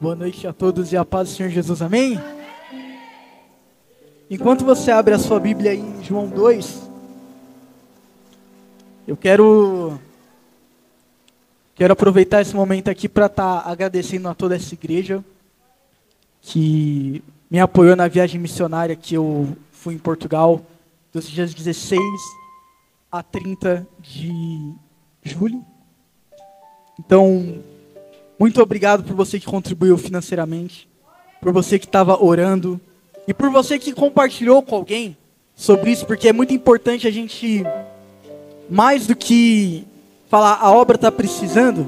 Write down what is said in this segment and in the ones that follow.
Boa noite a todos e a paz do Senhor Jesus, amém? Enquanto você abre a sua Bíblia aí em João 2, eu quero aproveitar esse momento aqui para estar agradecendo a toda essa igreja que me apoiou na viagem missionária que eu fui em Portugal, dos dias 16 a 30 de julho. Então, muito obrigado por você que contribuiu financeiramente, por você que estava orando e por você que compartilhou com alguém sobre isso, porque é muito importante a gente, mais do que falar a obra está precisando,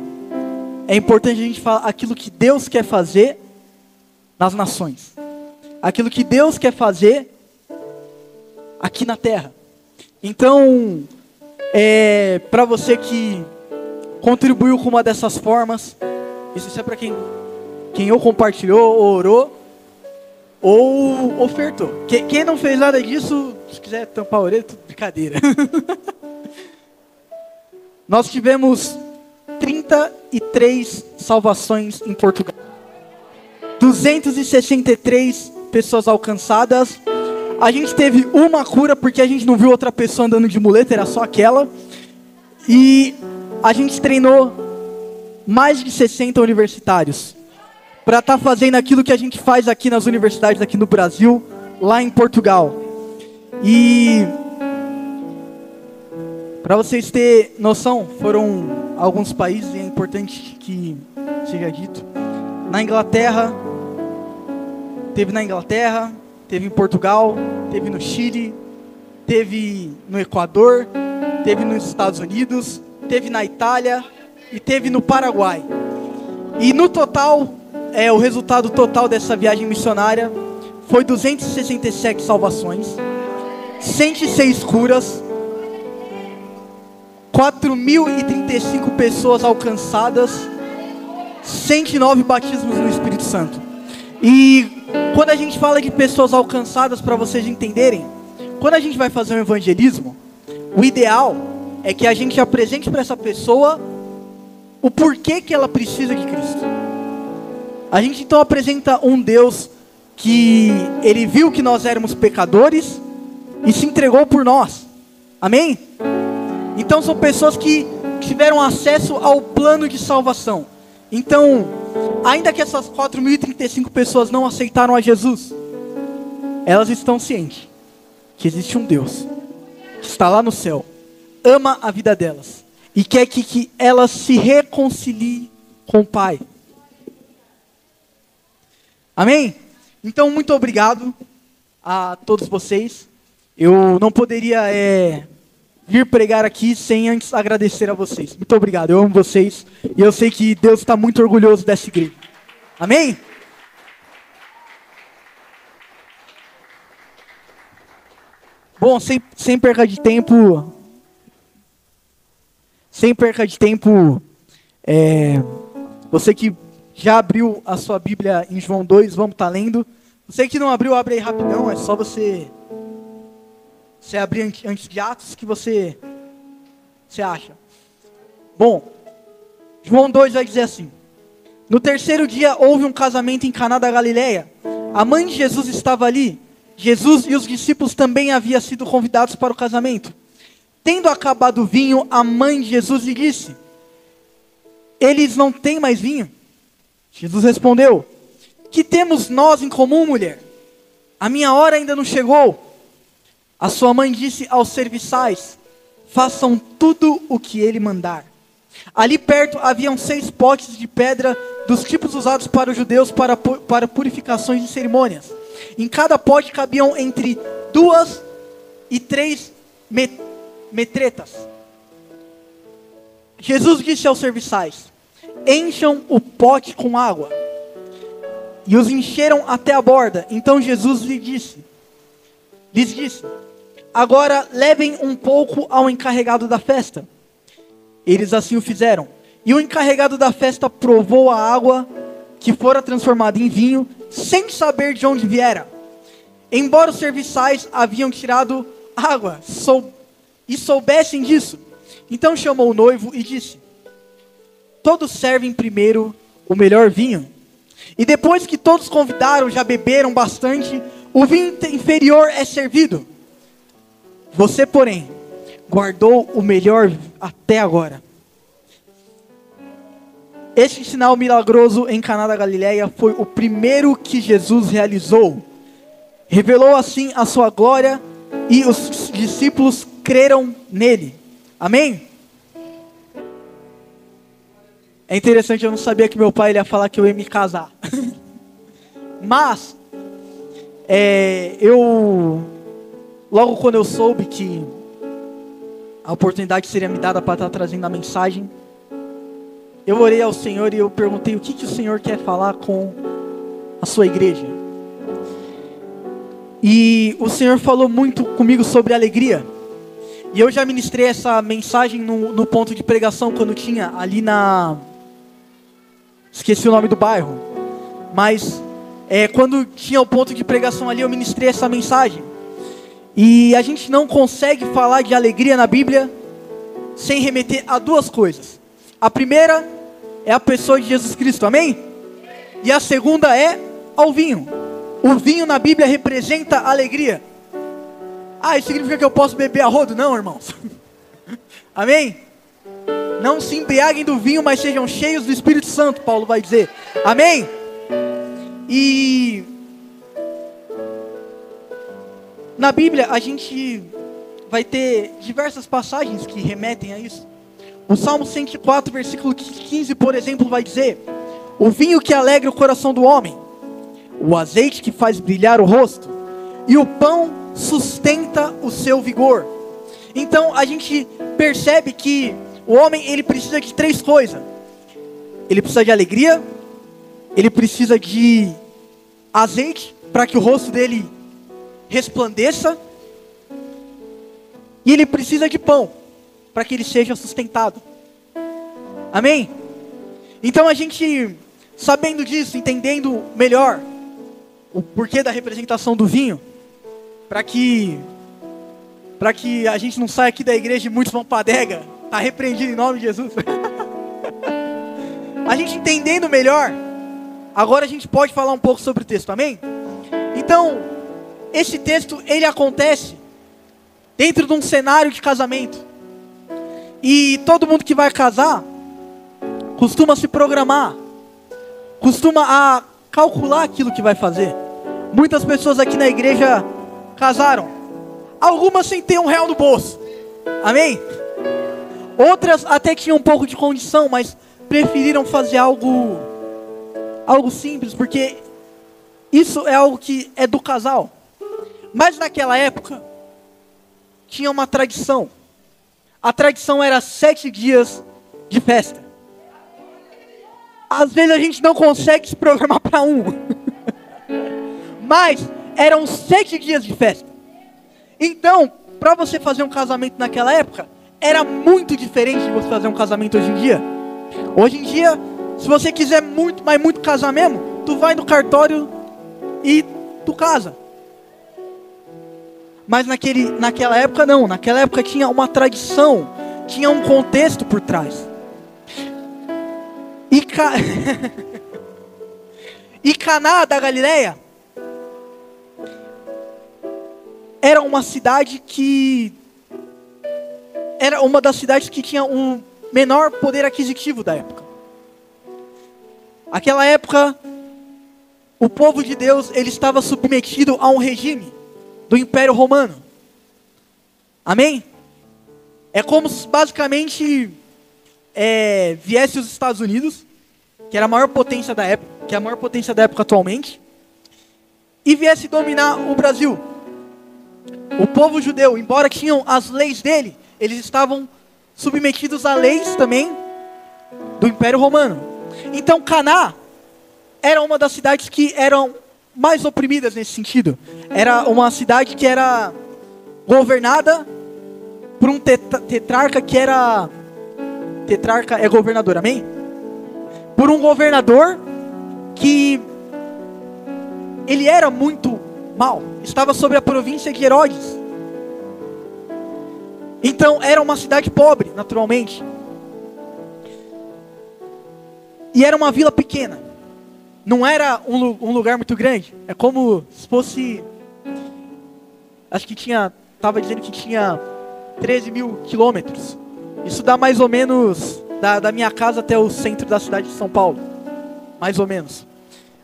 é importante a gente falar aquilo que Deus quer fazer nas nações, aquilo que Deus quer fazer aqui na terra. Então, para você que contribuiu com uma dessas formas, isso é para quem ou compartilhou, ou orou, ou ofertou. Quem não fez nada disso, se quiser tampar a orelha, tudo brincadeira. Nós tivemos 33 salvações em Portugal. 263 pessoas alcançadas. A gente teve uma cura porque a gente não viu outra pessoa andando de muleta, era só aquela. E a gente treinou mais de 60 universitários para estar fazendo aquilo que a gente faz aqui nas universidades aqui no Brasil, lá em Portugal. E para vocês terem noção, foram alguns países, e é importante que seja dito. Na Inglaterra, teve em Portugal, teve no Chile, teve no Equador, teve nos Estados Unidos, teve na Itália e teve no Paraguai. E no total, o resultado total dessa viagem missionária foi 267 salvações, 106 curas, 4.035 pessoas alcançadas, 109 batismos no Espírito Santo. E quando a gente fala de pessoas alcançadas, para vocês entenderem, quando a gente vai fazer um evangelismo, o ideal é que a gente apresente para essa pessoa o porquê que ela precisa de Cristo. A gente então apresenta um Deus que Ele viu que nós éramos pecadores e se entregou por nós. Amém? Então são pessoas que tiveram acesso ao plano de salvação. Então, ainda que essas 4.035 pessoas não aceitaram a Jesus, elas estão cientes que existe um Deus que está lá no céu, ama a vida delas e quer que elas se reconciliem com o Pai. Amém? Então, muito obrigado a todos vocês. Eu não poderia vir pregar aqui sem antes agradecer a vocês. Muito obrigado, eu amo vocês e eu sei que Deus está muito orgulhoso dessa igreja. Amém? Bom, sem perca de tempo, você que já abriu a sua Bíblia em João 2, vamos estar lendo. Você que não abriu, abre aí rapidão, é só você abrir antes de Atos que você acha. Bom, João 2 vai dizer assim: no terceiro dia houve um casamento em Caná da Galileia. A mãe de Jesus estava ali. Jesus e os discípulos também haviam sido convidados para o casamento. Tendo acabado o vinho, a mãe de Jesus lhe disse: eles não têm mais vinho? Jesus respondeu: que temos nós em comum, mulher? A minha hora ainda não chegou. A sua mãe disse aos serviçais: façam tudo o que ele mandar. Ali perto haviam 6 potes de pedra dos tipos usados para os judeus para purificações e cerimônias. Em cada pote cabiam entre 2 e 3 metretas. Jesus disse aos serviçais: encham o pote com água. E os encheram até a borda. Então Jesus lhes disse: agora levem um pouco ao encarregado da festa. Eles assim o fizeram. E o encarregado da festa provou a água que fora transformada em vinho, sem saber de onde viera. Embora os serviçais haviam tirado água e soubessem disso, então chamou o noivo e disse: todos servem primeiro o melhor vinho, E depois que todos convidaram, já beberam bastante, o vinho inferior é servido. Você, porém, guardou o melhor até agora. Este sinal milagroso em Caná da Galileia foi o primeiro que Jesus realizou. Revelou assim a sua glória e os discípulos creram nele. Amém? É interessante, eu não sabia que meu pai ia falar que eu ia me casar. Mas, logo quando eu soube que a oportunidade seria me dada para estar trazendo a mensagem, eu orei ao Senhor e eu perguntei o que o Senhor quer falar com a sua igreja. E o Senhor falou muito comigo sobre alegria. E eu já ministrei essa mensagem no ponto de pregação quando tinha ali na... Esqueci o nome do bairro. Mas quando tinha o ponto de pregação ali, eu ministrei essa mensagem. E a gente não consegue falar de alegria na Bíblia sem remeter a duas coisas. A primeira é a pessoa de Jesus Cristo, amém? E a segunda é ao vinho. O vinho na Bíblia representa alegria. Ah, isso significa que eu posso beber a rodo? Não, irmãos. Amém? Não se embriaguem do vinho, mas sejam cheios do Espírito Santo, Paulo vai dizer. Amém? E na Bíblia a gente vai ter diversas passagens que remetem a isso. O Salmo 104, versículo 15, por exemplo, vai dizer: o vinho que alegra o coração do homem, o azeite que faz brilhar o rosto, e o pão sustenta o seu vigor. Então a gente percebe que o homem, ele precisa de três coisas. Ele precisa de alegria, ele precisa de azeite para que o rosto dele resplandeça, e ele precisa de pão para que ele seja sustentado. Amém? Então a gente, sabendo disso, entendendo melhor o porquê da representação do vinho, para que a gente não saia aqui da igreja e muitos vão para a adega, está repreendido em nome de Jesus. A gente entendendo melhor, agora a gente pode falar um pouco sobre o texto, amém? Então, esse texto, ele acontece dentro de um cenário de casamento. E todo mundo que vai casar costuma se programar, costuma a calcular aquilo que vai fazer. Muitas pessoas aqui na igreja casaram, algumas sem ter R$1 no bolso, amém? Outras até tinham um pouco de condição, mas preferiram fazer algo simples, porque isso é algo que é do casal. Mas naquela época tinha uma tradição. A tradição era 7 dias de festa. Às vezes a gente não consegue se programar para um. Mas eram 7 dias de festa. Então, para você fazer um casamento naquela época, era muito diferente de você fazer um casamento hoje em dia. Hoje em dia, se você quiser muito, mas muito casar mesmo, tu vai no cartório e tu casa. Mas naquela época não. Naquela época tinha uma tradição, tinha um contexto por trás. E Caná da Galileia era uma cidade que era uma das cidades que tinha um menor poder aquisitivo da época. Aquela época, o povo de Deus, ele estava submetido a um regime do Império Romano. Amém? É como se basicamente viesse os Estados Unidos, que era a maior potência da época, que é a maior potência da época atualmente, e viesse dominar o Brasil. O povo judeu, embora tinham as leis dele, eles estavam submetidos a leis também do Império Romano. Então Caná era uma das cidades que eram mais oprimidas nesse sentido. Era uma cidade que era governada por um tetrarca que era... Tetrarca é governador, amém? Por um governador que ele era muito mau. Estava sobre a província de Herodes. Então era uma cidade pobre, naturalmente. E era uma vila pequena. não era um lugar muito grande. É como se fosse... Acho que estava dizendo que tinha 13 mil quilômetros. Isso dá mais ou menos da minha casa até o centro da cidade de São Paulo. Mais ou menos.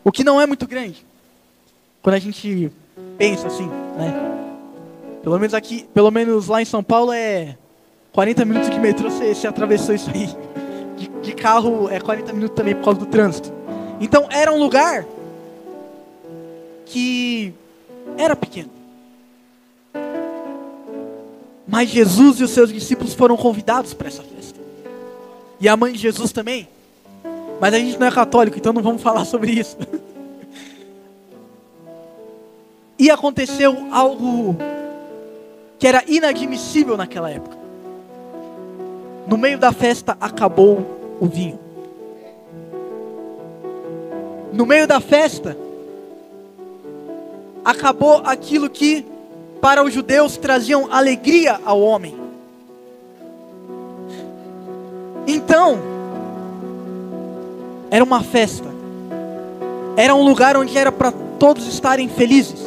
O que não é muito grande. Quando a gente pensa assim, né? Pelo menos lá em São Paulo é 40 minutos de metrô, você atravessou isso aí. De carro é 40 minutos também por causa do trânsito. Então era um lugar que era pequeno. Mas Jesus e os seus discípulos foram convidados para essa festa. E a mãe de Jesus também. Mas a gente não é católico, então não vamos falar sobre isso. E aconteceu algo que era inadmissível naquela época. No meio da festa acabou o vinho. No meio da festa acabou aquilo que para os judeus traziam alegria ao homem. Então, era uma festa. Era um lugar onde era para todos estarem felizes.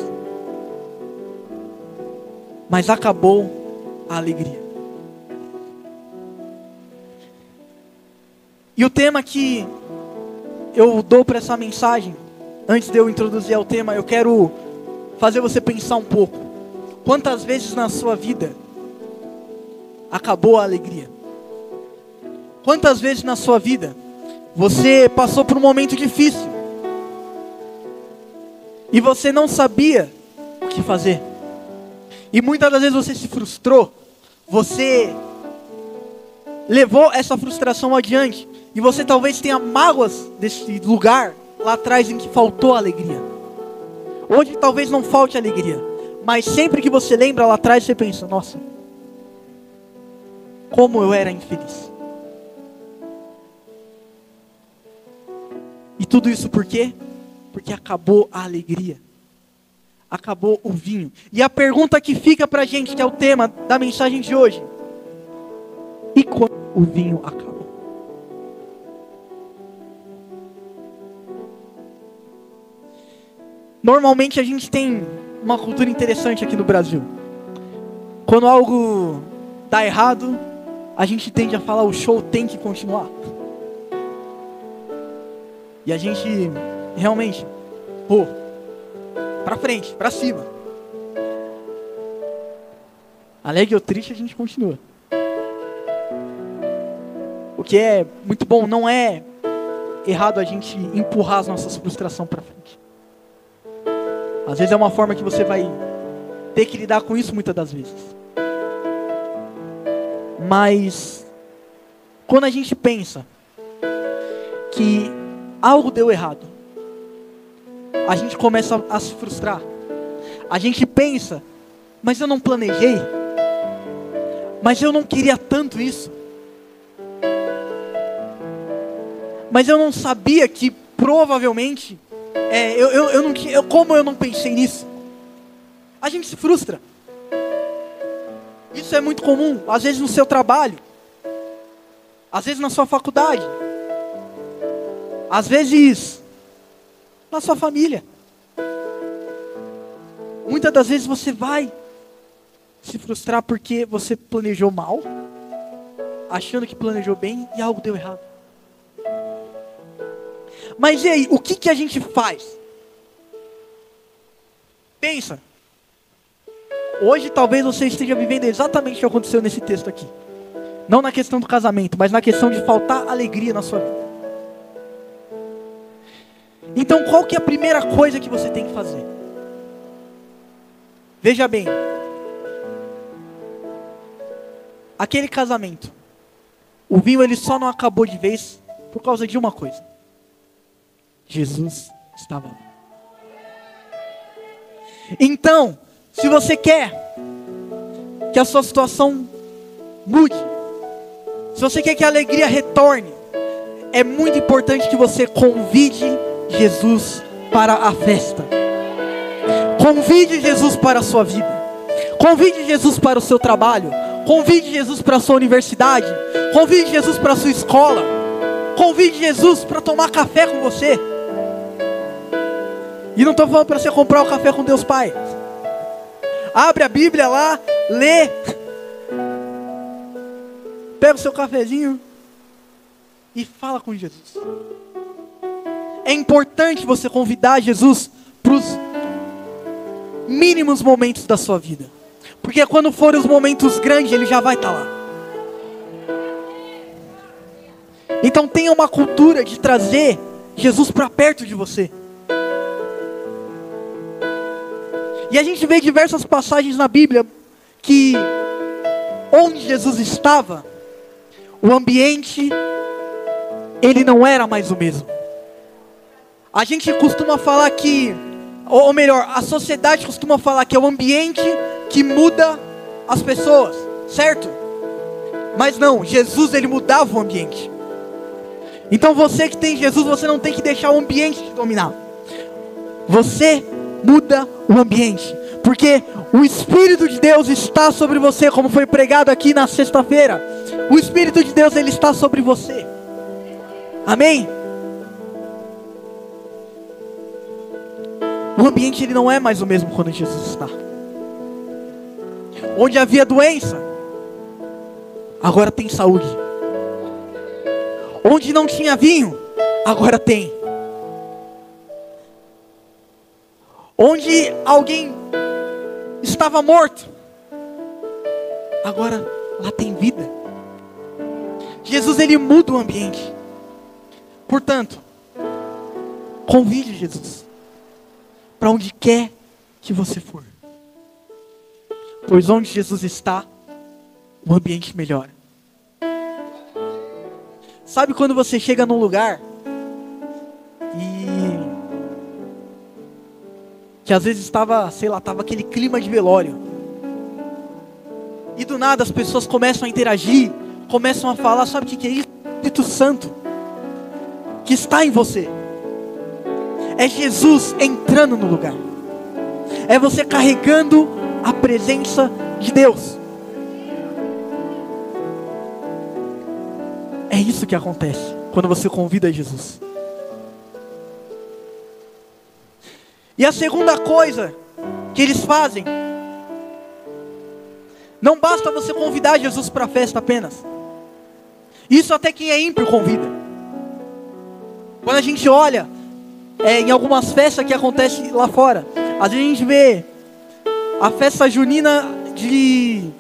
Mas acabou a alegria. E o tema que eu dou para essa mensagem, antes de eu introduzir ao tema, eu quero fazer você pensar um pouco. Quantas vezes na sua vida acabou a alegria? Quantas vezes na sua vida você passou por um momento difícil e você não sabia o que fazer? E muitas das vezes você se frustrou, você levou essa frustração adiante, e você talvez tenha mágoas desse lugar lá atrás em que faltou alegria. Hoje talvez não falte alegria, mas sempre que você lembra lá atrás, você pensa, nossa, como eu era infeliz. E tudo isso por quê? Porque acabou a alegria. Acabou o vinho. E a pergunta que fica pra gente, que é o tema da mensagem de hoje: e quando o vinho acabou? Normalmente a gente tem uma cultura interessante aqui no Brasil. Quando algo dá errado, a gente tende a falar, o show tem que continuar. E a gente realmente, pra frente, pra cima. Alegre ou triste, a gente continua. O que é muito bom, não é errado a gente empurrar as nossas frustrações pra frente. Às vezes é uma forma que você vai ter que lidar com isso muitas das vezes. Mas quando a gente pensa que algo deu errado, a gente começa a se frustrar. A gente pensa, mas eu não planejei. Mas eu não queria tanto isso. Mas eu não sabia que provavelmente como eu não pensei nisso? A gente se frustra. Isso é muito comum, às vezes no seu trabalho, às vezes na sua faculdade, às vezes na sua família. Muitas das vezes você vai se frustrar porque você planejou mal, achando que planejou bem e algo deu errado. Mas e aí, o que a gente faz? Pensa. Hoje talvez você esteja vivendo exatamente o que aconteceu nesse texto aqui. Não na questão do casamento, mas na questão de faltar alegria na sua vida. Então qual que é a primeira coisa que você tem que fazer? Veja bem. Aquele casamento, o vinho ele só não acabou de vez por causa de uma coisa. Jesus estava lá. Então, se você quer que a sua situação mude, se você quer que a alegria retorne, é muito importante que você convide Jesus para a festa. Convide Jesus para a sua vida. Convide Jesus para o seu trabalho. Convide Jesus para a sua universidade. Convide Jesus para a sua escola. Convide Jesus para tomar café com você. E não estou falando para você comprar o café com Deus Pai. Abre a Bíblia lá, lê. Pega o seu cafezinho e fala com Jesus. É importante você convidar Jesus para os mínimos momentos da sua vida. Porque quando forem os momentos grandes, Ele já vai estar lá. Então tenha uma cultura de trazer Jesus para perto de você. E a gente vê diversas passagens na Bíblia que onde Jesus estava, o ambiente, ele não era mais o mesmo. A gente costuma falar que, ou melhor, a sociedade costuma falar que é o ambiente que muda as pessoas, certo? Mas não, Jesus ele mudava o ambiente. Então você que tem Jesus, você não tem que deixar o ambiente te dominar. Você muda o ambiente, porque o Espírito de Deus está sobre você, como foi pregado aqui na sexta-feira. O Espírito de Deus ele está sobre você. Amém? O ambiente ele não é mais o mesmo quando Jesus está. Onde havia doença, agora tem saúde. Onde não tinha vinho, agora tem. Onde alguém estava morto, agora lá tem vida. Jesus ele muda o ambiente. Portanto, convide Jesus para onde quer que você for. Pois onde Jesus está, o ambiente melhora. Sabe quando você chega num lugar e que às vezes estava, sei lá, estava aquele clima de velório. E do nada as pessoas começam a interagir, começam a falar, sabe o que é isso? O Espírito Santo que está em você. É Jesus entrando no lugar. É você carregando a presença de Deus. É isso que acontece quando você convida Jesus. E a segunda coisa que eles fazem, não basta você convidar Jesus para a festa apenas. Isso até quem é ímpio convida. Quando a gente olha em algumas festas que acontecem lá fora, às vezes a gente vê a festa junina de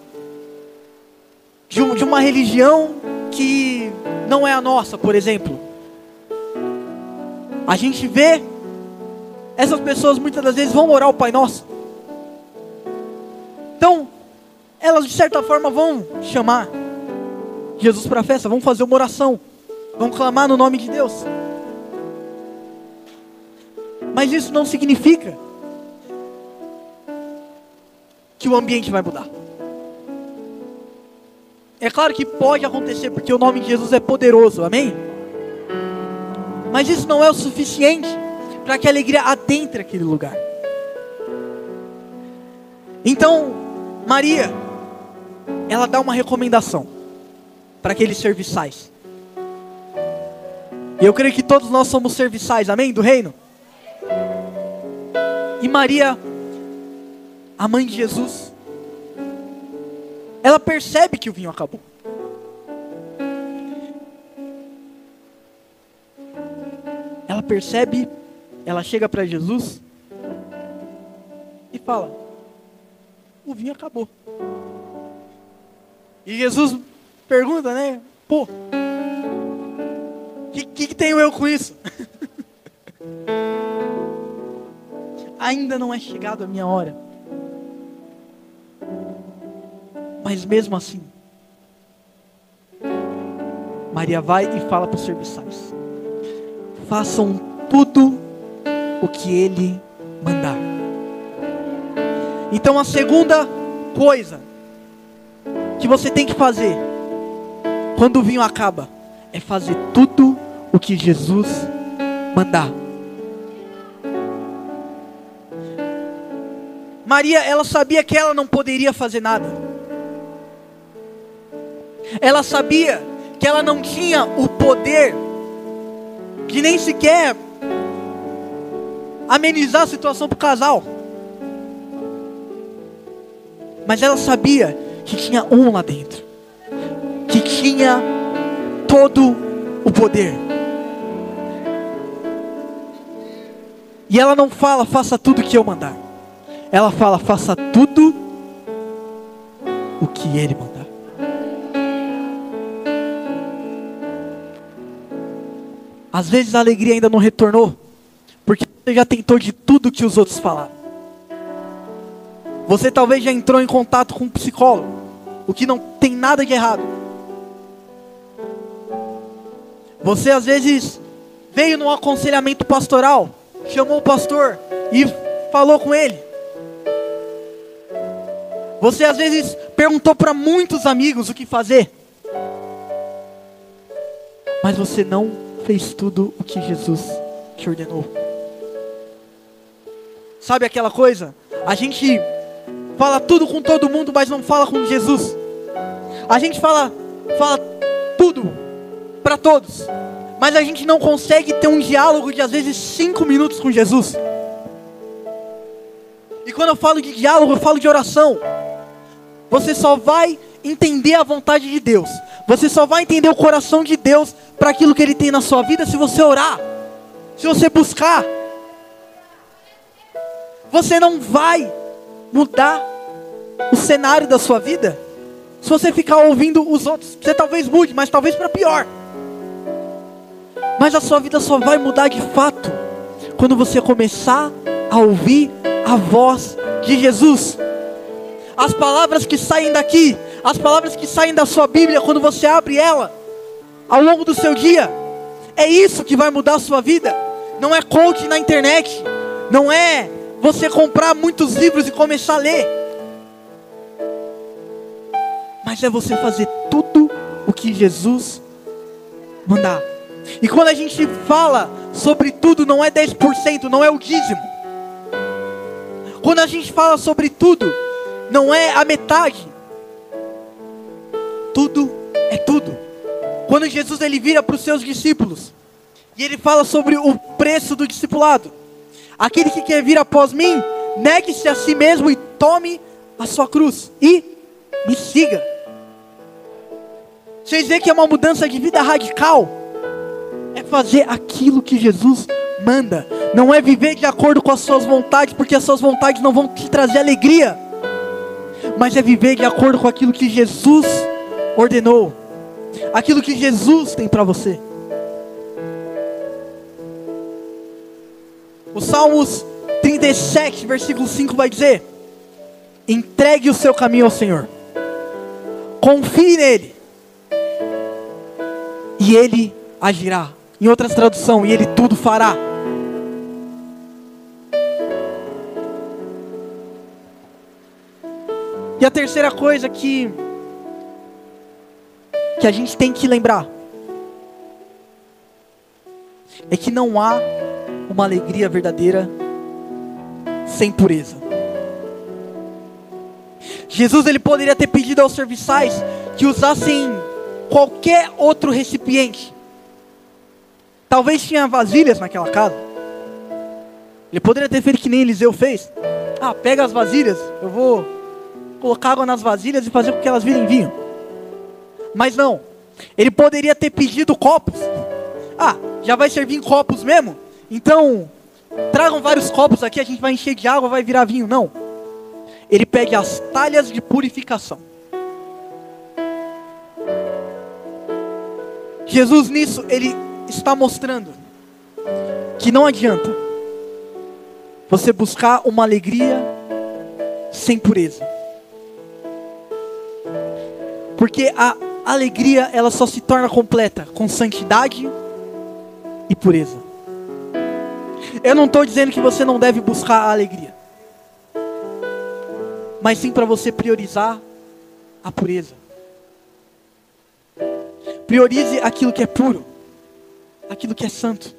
uma religião que não é a nossa, por exemplo. A gente vê essas pessoas muitas das vezes vão orar o Pai Nosso. Então, elas de certa forma vão chamar Jesus para a festa, vão fazer uma oração, vão clamar no nome de Deus. Mas isso não significa que o ambiente vai mudar. É claro que pode acontecer, porque o nome de Jesus é poderoso, amém? Mas isso não é o suficiente para que a alegria adentre aquele lugar. Então, Maria, ela dá uma recomendação para aqueles serviçais. E eu creio que todos nós somos serviçais, amém? Do reino. E Maria, a mãe de Jesus, ela percebe que o vinho acabou. Ela percebe, ela chega para Jesus e fala: o vinho acabou. E Jesus pergunta, né? Pô, que tenho eu com isso? Ainda não é chegado a minha hora. Mas mesmo assim, Maria vai e fala para os serviçais: façam tudo o que Ele mandar. Então a segunda coisa que você tem que fazer quando o vinho acaba é fazer tudo o que Jesus mandar. Maria, ela sabia que ela não poderia fazer nada. Ela sabia que ela não tinha o poder de nem sequer amenizar a situação para o casal. Mas ela sabia que tinha um lá dentro, que tinha todo o poder. E ela não fala, faça tudo o que eu mandar. Ela fala, faça tudo o que Ele mandar. Às vezes a alegria ainda não retornou, porque você já tentou de tudo que os outros falaram. Você talvez já entrou em contato com um psicólogo, o que não tem nada de errado. Você às vezes veio num aconselhamento pastoral, chamou o pastor e falou com ele. Você às vezes perguntou para muitos amigos o que fazer, mas você não fez tudo o que Jesus te ordenou. Sabe aquela coisa? A gente fala tudo com todo mundo, mas não fala com Jesus. A gente fala tudo para todos, mas a gente não consegue ter um diálogo de às vezes 5 minutos com Jesus. E quando eu falo de diálogo, eu falo de oração. Você só vai entender a vontade de Deus, você só vai entender o coração de Deus para aquilo que Ele tem na sua vida se você orar, se você buscar. Você não vai mudar o cenário da sua vida se você ficar ouvindo os outros. Você talvez mude, mas talvez para pior. Mas a sua vida só vai mudar de fato quando você começar a ouvir a voz de Jesus. As palavras que saem daqui, as palavras que saem da sua Bíblia, quando você abre ela ao longo do seu dia, é isso que vai mudar a sua vida. Não é coach na internet, não é você comprar muitos livros e começar a ler, mas é você fazer tudo o que Jesus mandar. E quando a gente fala sobre tudo, não é 10%, não é o dízimo. Quando a gente fala sobre tudo, não é a metade. Tudo é tudo. Quando Jesus ele vira para os seus discípulos e ele fala sobre o preço do discipulado: aquele que quer vir após mim, negue-se a si mesmo e tome a sua cruz e me siga. Vocês veem que é uma mudança de vida radical. É fazer aquilo que Jesus manda. Não é viver de acordo com as suas vontades, porque as suas vontades não vão te trazer alegria. Mas é viver de acordo com aquilo que Jesus ordenou, aquilo que Jesus tem para você. O Salmos 37, versículo 5 vai dizer: entregue o seu caminho ao Senhor, confie nele, e Ele agirá. Em outras traduções, e Ele tudo fará. E a terceira coisa que a gente tem que lembrar é que não há uma alegria verdadeira sem pureza. Jesus ele poderia ter pedido aos serviçais que usassem qualquer outro recipiente. Talvez tinha vasilhas naquela casa. Ele poderia ter feito que nem Eliseu fez. Pega as vasilhas, eu vou colocar água nas vasilhas e fazer com que elas virem vinho. Mas não, ele poderia ter pedido copos. Já vai servir em copos mesmo? Então, tragam vários copos aqui, a gente vai encher de água, vai virar vinho. Não, ele pede as talhas de purificação. Jesus nisso, ele está mostrando que não adianta você buscar uma alegria sem pureza. Porque a alegria, ela só se torna completa com santidade e pureza. Eu não estou dizendo que você não deve buscar a alegria, mas sim para você priorizar a pureza. Priorize aquilo que é puro, aquilo que é santo.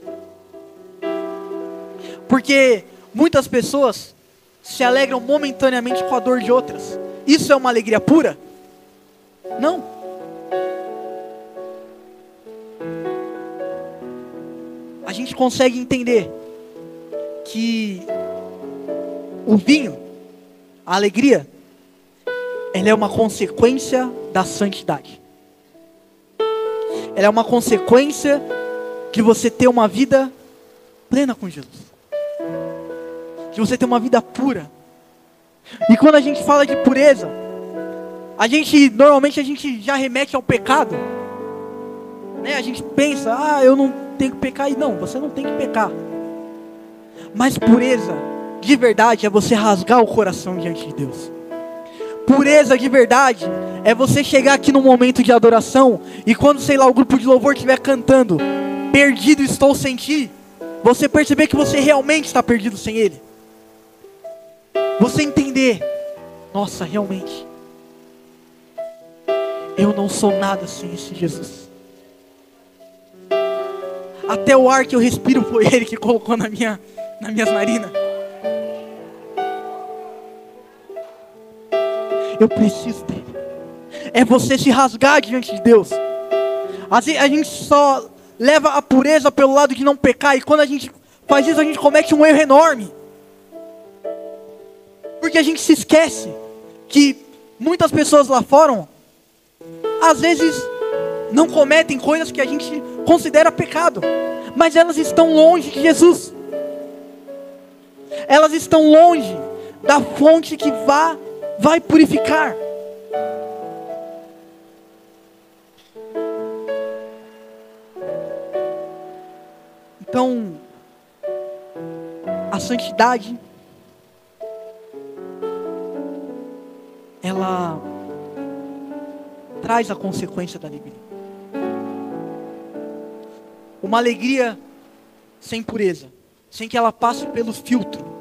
Porque muitas pessoas se alegram momentaneamente com a dor de outras. Isso é uma alegria pura? Não. A gente consegue entender que o vinho, a alegria, ela é uma consequência da santidade. Ela é uma consequência de você ter uma vida plena com Jesus. De você ter uma vida pura. E quando a gente fala de pureza, normalmente a gente já remete ao pecado. Né? A gente pensa, eu não tenho que pecar. E não, você não tem que pecar. Mas pureza, de verdade, é você rasgar o coração diante de Deus. Pureza de verdade é você chegar aqui no momento de adoração e quando, o grupo de louvor estiver cantando, perdido estou sem ti, você perceber que você realmente está perdido sem Ele. Você entender, nossa, realmente, eu não sou nada sem esse Jesus. Até o ar que eu respiro foi Ele que colocou nas minhas narinas. Eu preciso dele. É você se rasgar diante de Deus. A gente só leva a pureza pelo lado de não pecar. E quando a gente faz isso, a gente comete um erro enorme. Porque a gente se esquece que muitas pessoas lá fora, às vezes, não cometem coisas que a gente considera pecado. Mas elas estão longe de Jesus. Elas estão longe da fonte que vai purificar. Então, a santidade, ela traz a consequência da alegria. Uma alegria sem pureza, sem que ela passe pelo filtro,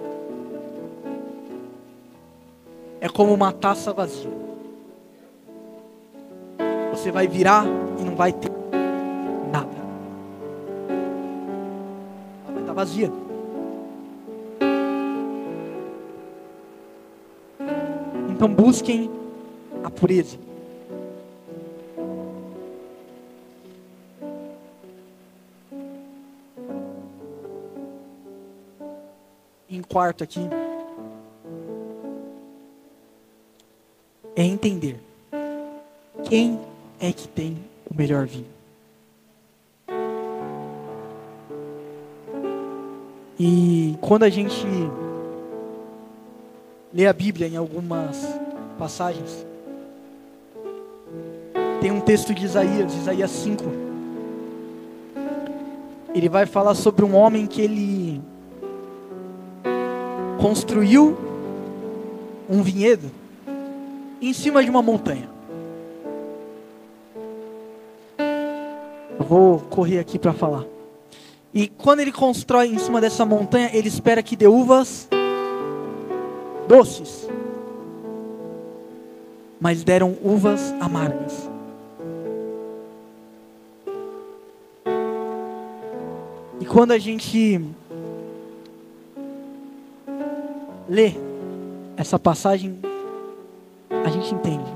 é como uma taça vazia. Você vai virar e não vai ter nada. Ela vai estar vazia. Então busquem a pureza. Em quarto aqui, é entender quem é que tem o melhor vinho. E quando a gente lê a Bíblia em algumas passagens, tem um texto de Isaías 5. Ele vai falar sobre um homem que ele construiu um vinhedo em cima de uma montanha. Eu vou correr aqui para falar. E quando ele constrói em cima dessa montanha, ele espera que dê uvas doces. Mas deram uvas amargas. E quando a gente lê essa passagem, a gente entende.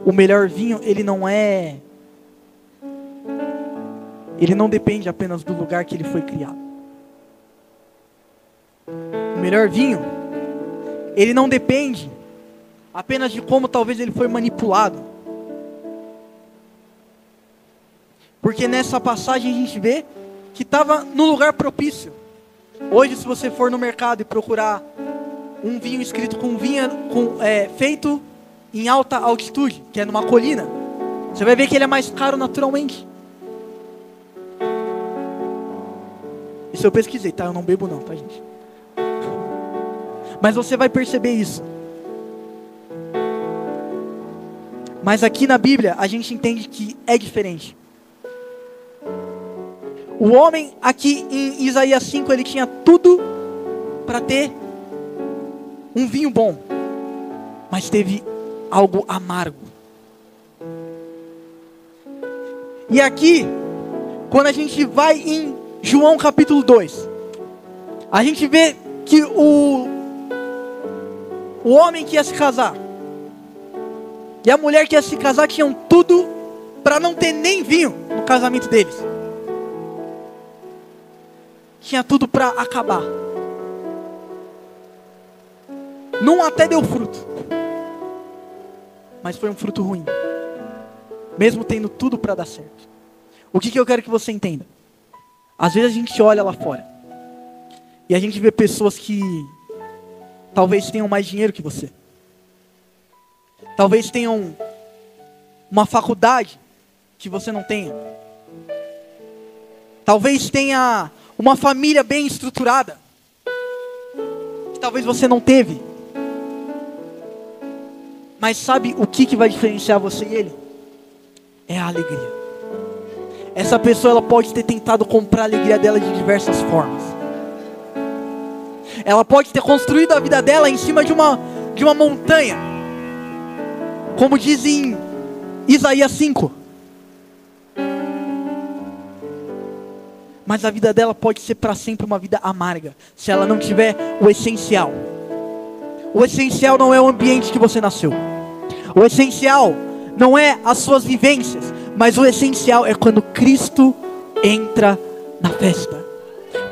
O melhor vinho, ele não depende apenas do lugar que ele foi criado. O melhor vinho, ele não depende apenas de como talvez ele foi manipulado. Porque nessa passagem a gente vê que estava no lugar propício. Hoje, se você for no mercado e procurar um vinho escrito feito em alta altitude, que é numa colina, você vai ver que ele é mais caro naturalmente. Isso eu pesquisei, tá? Eu não bebo não, tá, gente? Mas você vai perceber isso. Mas aqui na Bíblia, a gente entende que é diferente. O homem aqui em Isaías 5, ele tinha tudo para ter um vinho bom, mas teve algo amargo. E aqui, quando a gente vai em João capítulo 2, a gente vê que o homem que ia se casar e a mulher que ia se casar tinham tudo para não ter nem vinho no casamento deles. tinha tudo para acabar. Num até deu fruto, mas foi um fruto ruim, mesmo tendo tudo para dar certo. O que eu quero que você entenda? Às vezes a gente olha lá fora e a gente vê pessoas que talvez tenham mais dinheiro que você, talvez tenham uma faculdade que você não tenha, talvez tenha uma família bem estruturada que talvez você não teve. Mas sabe o que vai diferenciar você e ele? É a alegria. Essa pessoa, ela pode ter tentado comprar a alegria dela de diversas formas. Ela pode ter construído a vida dela em cima de uma montanha, como diz em Isaías 5. Mas a vida dela pode ser para sempre uma vida amarga, se ela não tiver o essencial. O essencial não é o ambiente que você nasceu. O essencial não é as suas vivências, mas o essencial é quando Cristo entra na festa.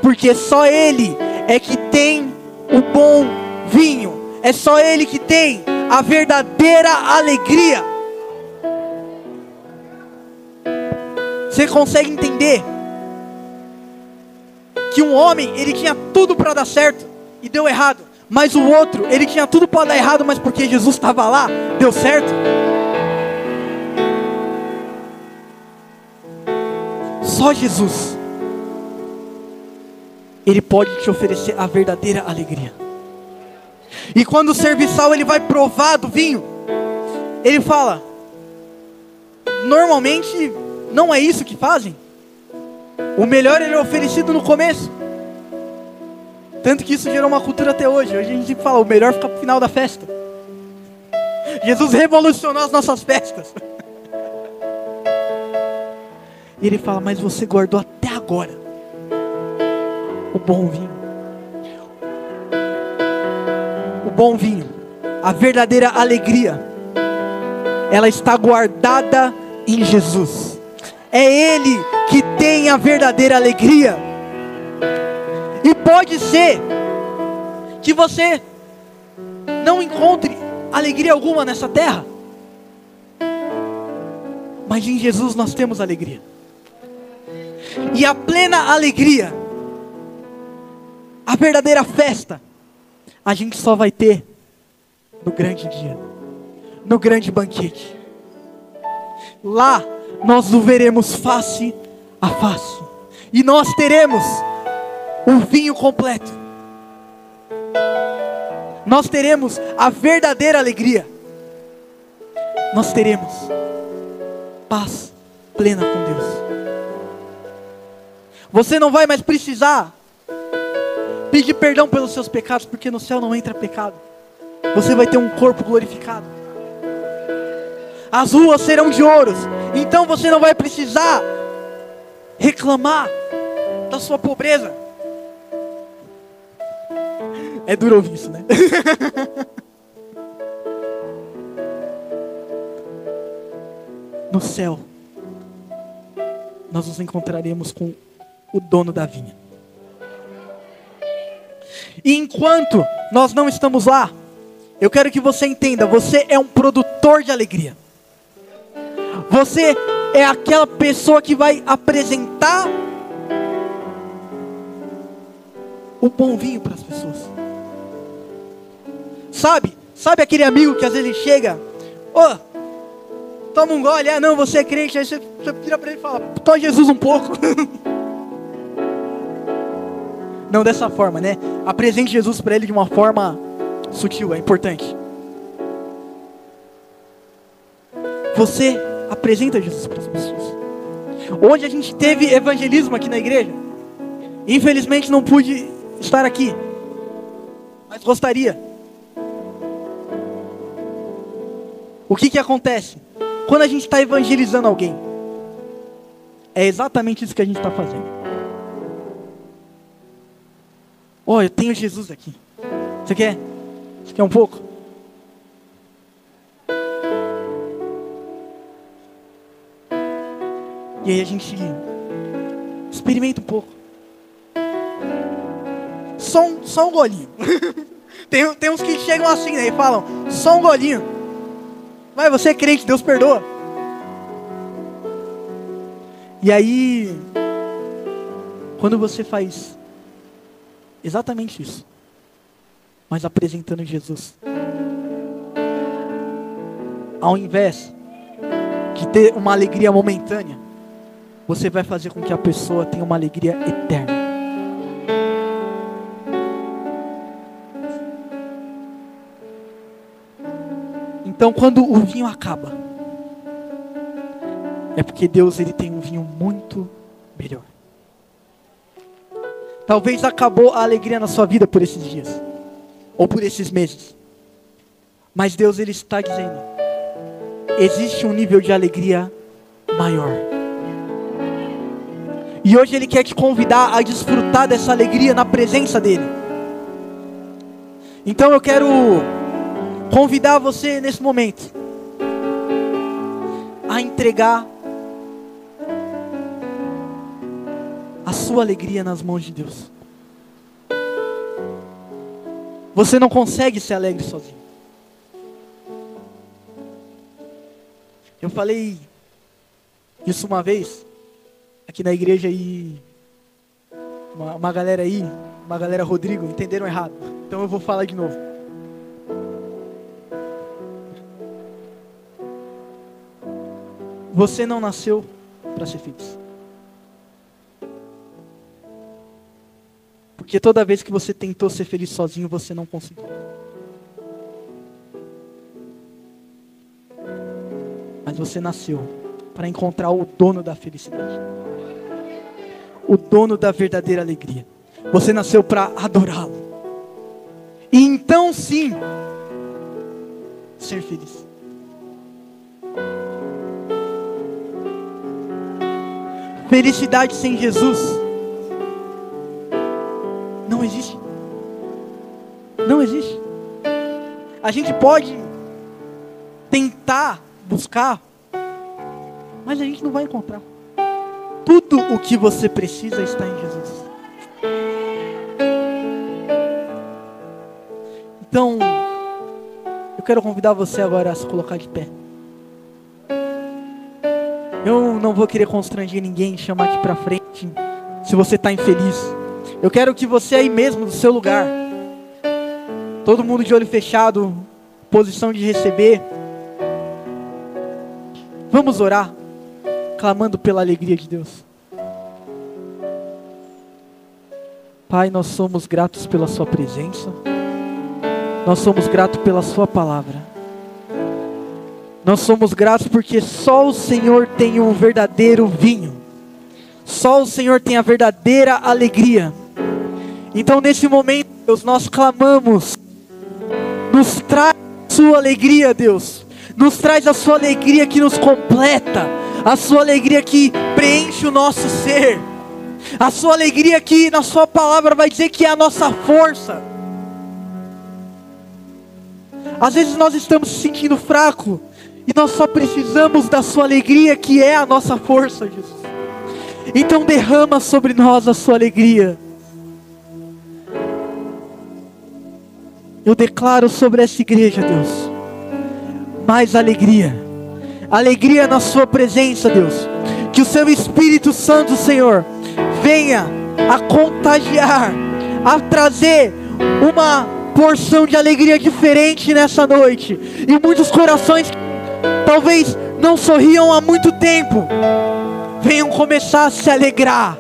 Porque só Ele é que tem o bom vinho. É só Ele que tem a verdadeira alegria. Você consegue entender que um homem, ele tinha tudo para dar certo e deu errado. Mas o outro, ele tinha tudo para dar errado, mas porque Jesus estava lá, deu certo? Só Jesus, Ele pode te oferecer a verdadeira alegria. E quando o serviçal, ele vai provar do vinho, ele fala: normalmente não é isso que fazem. O melhor ele é oferecido no começo. Tanto que isso gerou uma cultura até hoje. Hoje a gente fala, o melhor fica pro final da festa. Jesus revolucionou as nossas festas. E ele fala: mas você guardou até agora o bom vinho. O bom vinho, a verdadeira alegria, ela está guardada em Jesus. É Ele que tem a verdadeira alegria. E pode ser que você não encontre alegria alguma nessa terra, mas em Jesus nós temos alegria. E a plena alegria, a verdadeira festa, a gente só vai ter no grande dia, no grande banquete. Lá nós o veremos face a face, e nós teremos o vinho completo. Nós teremos a verdadeira alegria. Nós teremos paz plena com Deus. Você não vai mais precisar pedir perdão pelos seus pecados, porque no céu não entra pecado. Você vai ter um corpo glorificado. As ruas serão de ouros. Então você não vai precisar reclamar da sua pobreza. É duro ouvir isso, né? No céu, nós nos encontraremos com o dono da vinha. E enquanto nós não estamos lá, eu quero que você entenda, você é um produtor de alegria. Você é aquela pessoa que vai apresentar o bom vinho para as pessoas. Sabe aquele amigo que às vezes ele chega, toma um gole, não, você é crente, aí você vira para ele e fala, toma Jesus um pouco. Não dessa forma, né? Apresente Jesus para ele de uma forma sutil, é importante. Você apresenta Jesus para as pessoas. Hoje a gente teve evangelismo aqui na igreja. Infelizmente não pude estar aqui, mas gostaria. O que acontece? Quando a gente está evangelizando alguém, é exatamente isso que a gente está fazendo. Eu tenho Jesus aqui. Você quer? Você quer um pouco? E aí a gente experimenta um pouco. só um golinho. Tem uns que chegam assim, né, e falam, só um golinho. Mas você é crente, Deus perdoa. E aí, quando você faz exatamente isso, mas apresentando Jesus, ao invés de ter uma alegria momentânea, você vai fazer com que a pessoa tenha uma alegria eterna. Então, quando o vinho acaba, é porque Deus, ele tem um vinho muito melhor. Talvez acabou a alegria na sua vida por esses dias, ou por esses meses. Mas Deus, ele está dizendo, existe um nível de alegria maior. E hoje ele quer te convidar a desfrutar dessa alegria na presença dele. Então eu quero convidar você nesse momento a entregar a sua alegria nas mãos de Deus. Você não consegue ser alegre sozinho. Eu falei isso uma vez aqui na igreja e uma galera Rodrigo, entenderam errado. Então eu vou falar de novo. Você não nasceu para ser feliz. Porque toda vez que você tentou ser feliz sozinho, você não conseguiu. Mas você nasceu para encontrar o dono da felicidade. O dono da verdadeira alegria. Você nasceu para adorá-lo. E então sim, ser feliz. Felicidade sem Jesus não existe. Não existe. A gente pode tentar buscar, mas a gente não vai encontrar. Tudo o que você precisa está em Jesus. Então, eu quero convidar você agora a se colocar de pé. Eu não vou querer constranger ninguém, chamar aqui pra frente, se você está infeliz. Eu quero que você aí mesmo, no seu lugar, todo mundo de olho fechado, posição de receber. Vamos orar, clamando pela alegria de Deus. Pai, nós somos gratos pela sua presença. Nós somos gratos pela sua palavra. Nós somos gratos porque só o Senhor tem o verdadeiro vinho. Só o Senhor tem a verdadeira alegria. Então nesse momento, Deus, nós clamamos. Nos traz a sua alegria, Deus. Nos traz a sua alegria que nos completa. A sua alegria que preenche o nosso ser. A sua alegria que na sua palavra vai dizer que é a nossa força. Às vezes nós estamos se sentindo fracos. E nós só precisamos da sua alegria, que é a nossa força, Jesus. Então derrama sobre nós a sua alegria. Eu declaro sobre essa igreja, Deus, mais alegria. Alegria na sua presença, Deus. Que o seu Espírito Santo, Senhor, venha a contagiar, a trazer uma porção de alegria diferente nessa noite. E muitos corações talvez não sorriam há muito tempo, venham começar a se alegrar.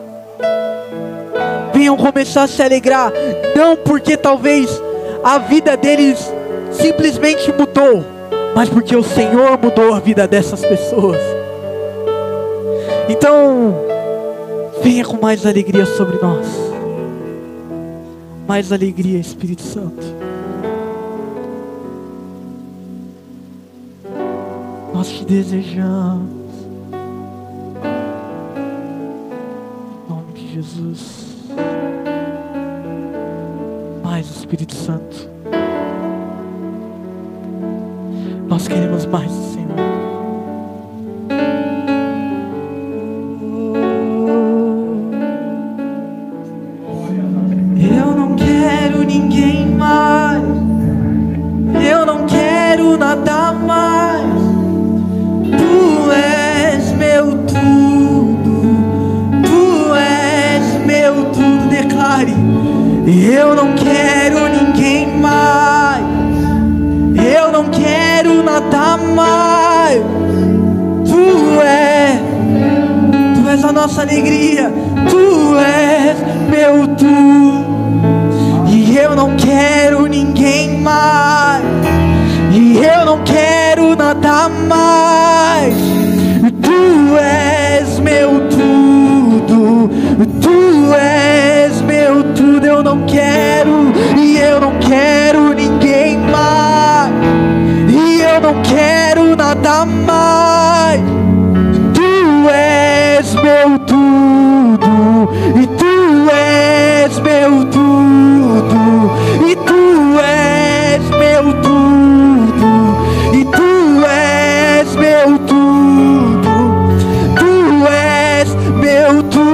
Venham começar a se alegrar. Não porque talvez a vida deles simplesmente mudou, mas porque o Senhor mudou a vida dessas pessoas. Então, venha com mais alegria sobre nós. Mais alegria, Espírito Santo. Nós te desejamos. Em nome de Jesus. Mais Espírito Santo. Nós queremos mais, Senhor. Eu não quero ninguém mais. Eu não quero nada mais. Tu és meu tudo. Tu és meu tudo. Declare: eu não quero ninguém mais. Eu não quero nada mais. Tu és a nossa alegria. Tu és meu tudo. E eu não quero ninguém mais. E eu não quero nada mais. Tu és meu tudo. Tu és meu tudo. Eu não quero. E eu não quero ninguém mais. E eu não quero nada mais. Tu és meu tudo. E tu és meu tudo. E tu és meu tudo. E tu és meu tudo. Tu és meu tudo.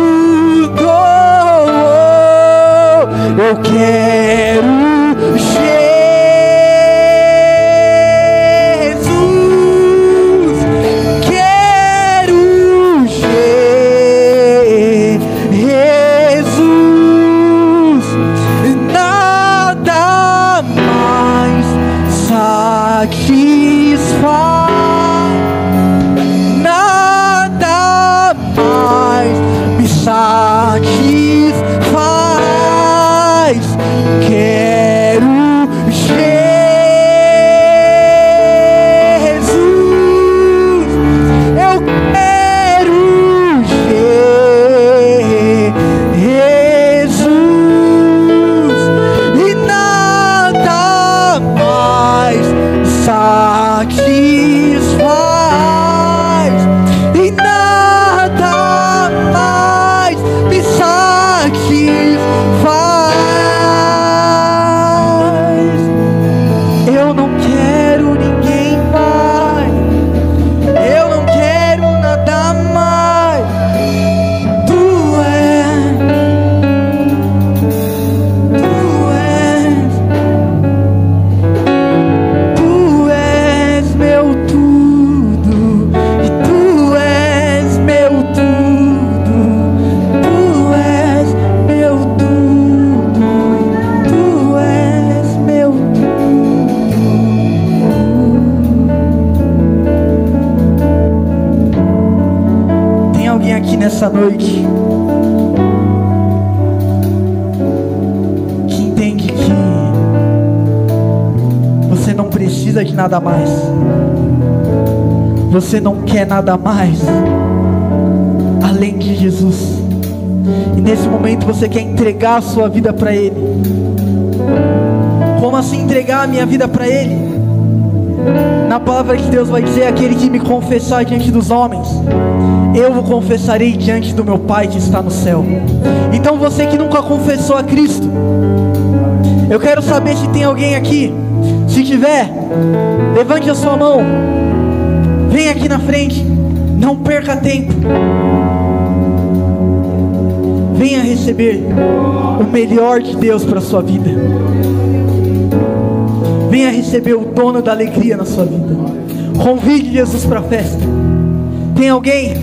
Eu quero nessa noite que entende que você não precisa de nada mais, você não quer nada mais além de Jesus, e nesse momento você quer entregar a sua vida para Ele. Como assim entregar a minha vida para Ele? Na palavra de Deus vai dizer: aquele que me confessar diante dos homens, eu o confessarei diante do meu Pai que está no céu. Então você que nunca confessou a Cristo, eu quero saber se tem alguém aqui. Se tiver, levante a sua mão, vem aqui na frente, não perca tempo. Venha receber o melhor de Deus para a sua vida. Venha receber o dono da alegria na sua vida. Convide Jesus para a festa. Tem alguém?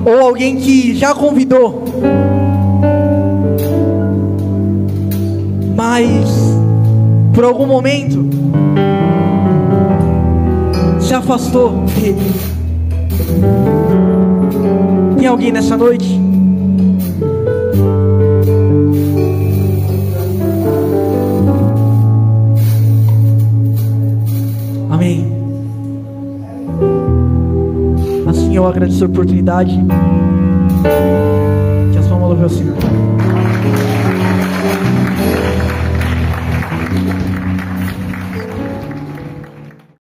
Ou alguém que já convidou, mas por algum momento se afastou dele? Tem alguém nessa noite? Amém. Assim eu agradeço a oportunidade. Que a sua mão louve ao Senhor.